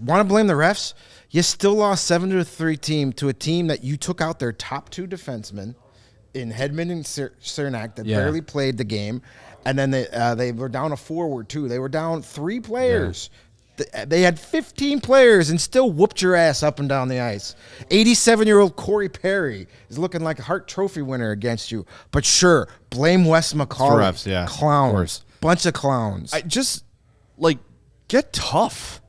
want to blame the refs? You still lost 7-3 team to a team that you took out their top 2 defensemen in Hedman and Cernak that barely played the game, and then they were down a forward too. They were down 3 players. Yeah. They had 15 players and still whooped your ass up and down the ice. 87-year-old Corey Perry is looking like a Hart Trophy winner against you. But sure, blame Wes McCauley. Refs, yeah. Clowns. Bunch of clowns. I just, get tough.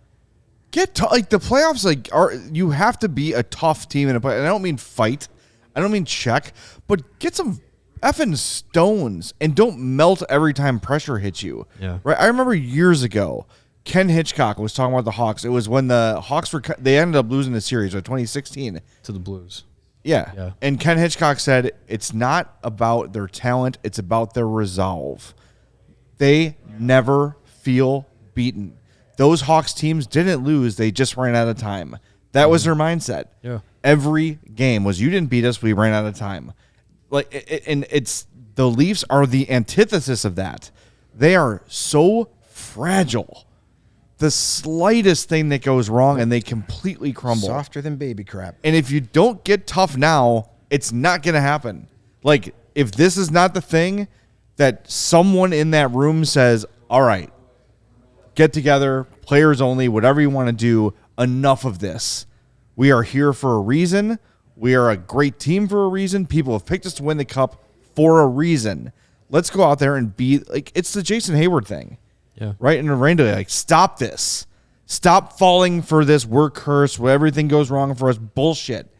Get tough. Like, the playoffs, you have to be a tough team in a play. And I don't mean fight. I don't mean check. But get some effing stones and don't melt every time pressure hits you. Yeah. Right? I remember years ago, Ken Hitchcock was talking about the Hawks. It was when the Hawks they ended up losing the series in 2016 to the Blues. Yeah. And Ken Hitchcock said it's not about their talent, it's about their resolve. They never feel beaten. Those Hawks teams didn't lose, they just ran out of time. That was their mindset. Yeah. Every game was, you didn't beat us, we ran out of time. And it's the Leafs are the antithesis of that. They are so fragile. The slightest thing that goes wrong and they completely crumble. Softer than baby crap. And if you don't get tough now, it's not going to happen. If this is not the thing that someone in that room says, all right, get together, players only, whatever you want to do, enough of this. We are here for a reason. We are a great team for a reason. People have picked us to win the cup for a reason. Let's go out there and be it's the Jason Hayward thing. Yeah. Right? And Randall, stop this. Stop falling for this we're cursed, where everything goes wrong for us bullshit.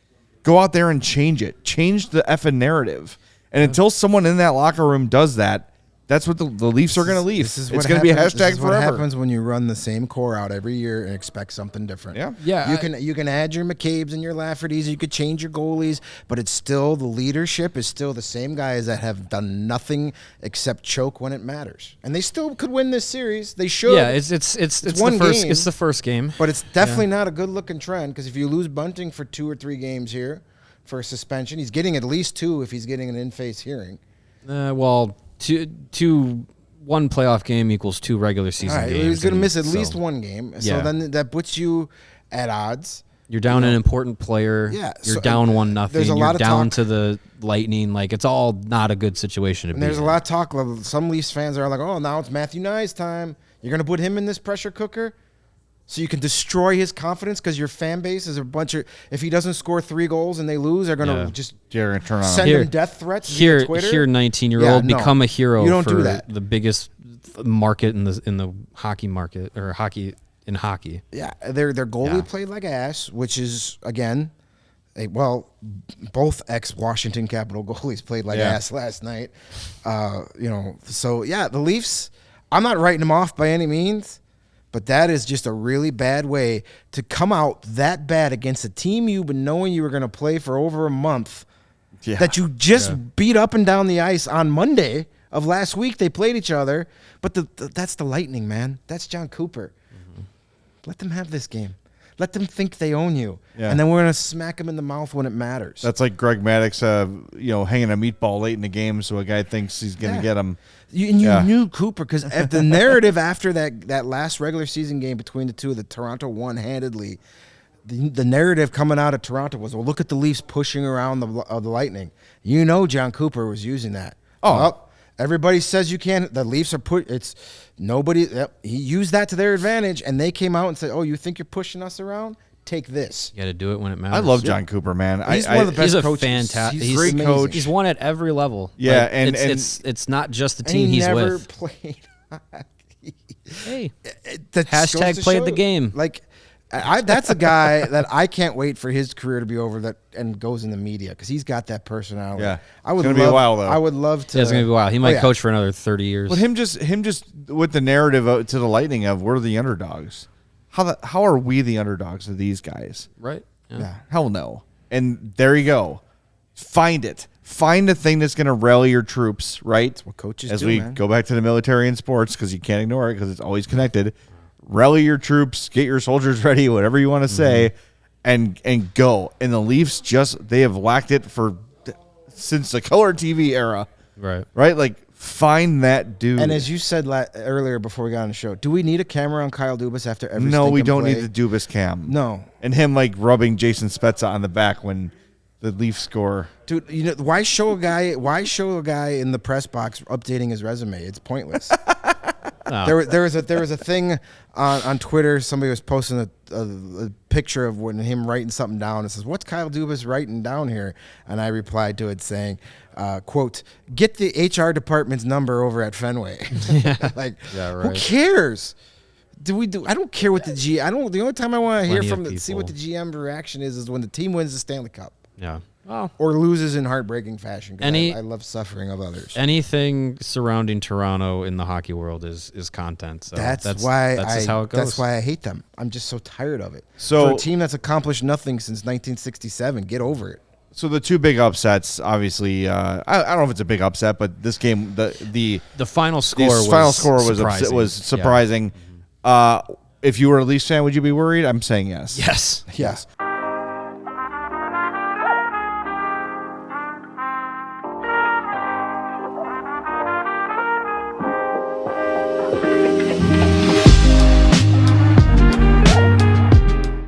Go out there and change it. Change the effing narrative. And until someone in that locker room does that, that's what the Leafs are going to leave. It's going to be a hashtag this is forever. What happens when you run the same core out every year and expect something different. Yeah. Yeah. You can add your McCabe's and your Lafferty's. You could change your goalies, but it's still the leadership is still the same guys that have done nothing except choke when it matters, and they still could win this series. They should. Yeah, it's one the first game, it's the first game, but it's definitely not a good looking trend because if you lose Bunting for 2 or 3 games here for a suspension, he's getting at least 2 if he's getting an in-face hearing. One playoff game equals 2 regular season games. He's going to miss at least 1 game. So then that puts you at odds. You're down an important player. Yeah. You're down 1-0. You're down to the Lightning. It's all not a good situation to be in. There's a lot of talk. Some Leafs fans are like, oh, now it's Matthew Nye's time. You're going to put him in this pressure cooker so you can destroy his confidence because your fan base is a bunch of, if he doesn't score 3 goals and they lose, they're going to just turn on send him death threats here, via Twitter. Here, 19-year-old, become a hero you don't for do that. The biggest market in the hockey market or hockey. Yeah, their goalie played like ass, which is, again, both ex-Washington Capital goalies played like ass last night. So, the Leafs, I'm not writing them off by any means, but that is just a really bad way to come out that bad against a team you've been knowing you were going to play for over a month that you just beat up and down the ice on Monday of last week. They played each other, but that's the Lightning, man. That's John Cooper. Mm-hmm. Let them have this game. Let them think they own you, and then we're going to smack them in the mouth when it matters. That's like Greg Maddux, hanging a meatball late in the game so a guy thinks he's going to get him. You knew Cooper because the narrative after that last regular season game between the two, that Toronto won handedly, the narrative coming out of Toronto was, well, look at the Leafs pushing around the Lightning. John Cooper was using that. Everybody says you can't. The Leafs are it's nobody. He used that to their advantage, and they came out and said, "Oh, you think you're pushing us around? Take this." You got to do it when it matters. I love John Cooper, man. He's one of the best coaches. Fantastic. He's a great coach. He's won at every level. Yeah, it's not just the team he's never with. Played hockey. Hey, that hashtag played the game. That's a guy that I can't wait for his career to be over and goes in the media because he's got that personality. Yeah, it's going to be a while though. I would love to. It's going to be a while. He might coach for another 30 years. But him just with the narrative to the Lightning of we're the underdogs. How are we the underdogs of these guys? Right? Yeah. Hell no. And there you go. Find it. Find a thing that's going to rally your troops. Right. That's what coaches do. As we go back to the military and sports because you can't ignore it because it's always connected. Rally your troops, get your soldiers ready, whatever you want to say, and go. And the Leafs they have lacked it since the color TV era. Right. Right? Find that dude. And as you said earlier before we got on the show, do we need a camera on Kyle Dubas after every No, we don't play? need the Dubas cam. No. And him like rubbing Jason Spezza on the back when the Leafs score. Dude, you know, why show a guy in the press box updating his resume? It's pointless. There was a thing on Twitter. Somebody was posting a picture of him writing something down. It says, "What's Kyle Dubas writing down here?" And I replied to it saying, "Quote: Get the HR department's number over at Fenway." Who cares? I don't care what the G. I don't. The only time I want to hear see what the GM reaction is when the team wins the Stanley Cup. Yeah. Oh. Or loses in heartbreaking fashion. I love suffering of others. Anything surrounding Toronto in the hockey world is content. So that's just how it goes. That's why I hate them. I'm just so tired of it. So, for a team that's accomplished nothing since 1967, get over it. So the two big upsets, obviously, I don't know if it's a big upset, but this game, the final score was surprising. Yeah. If you were a Leafs fan, would you be worried? I'm saying yes. Yes. Yes.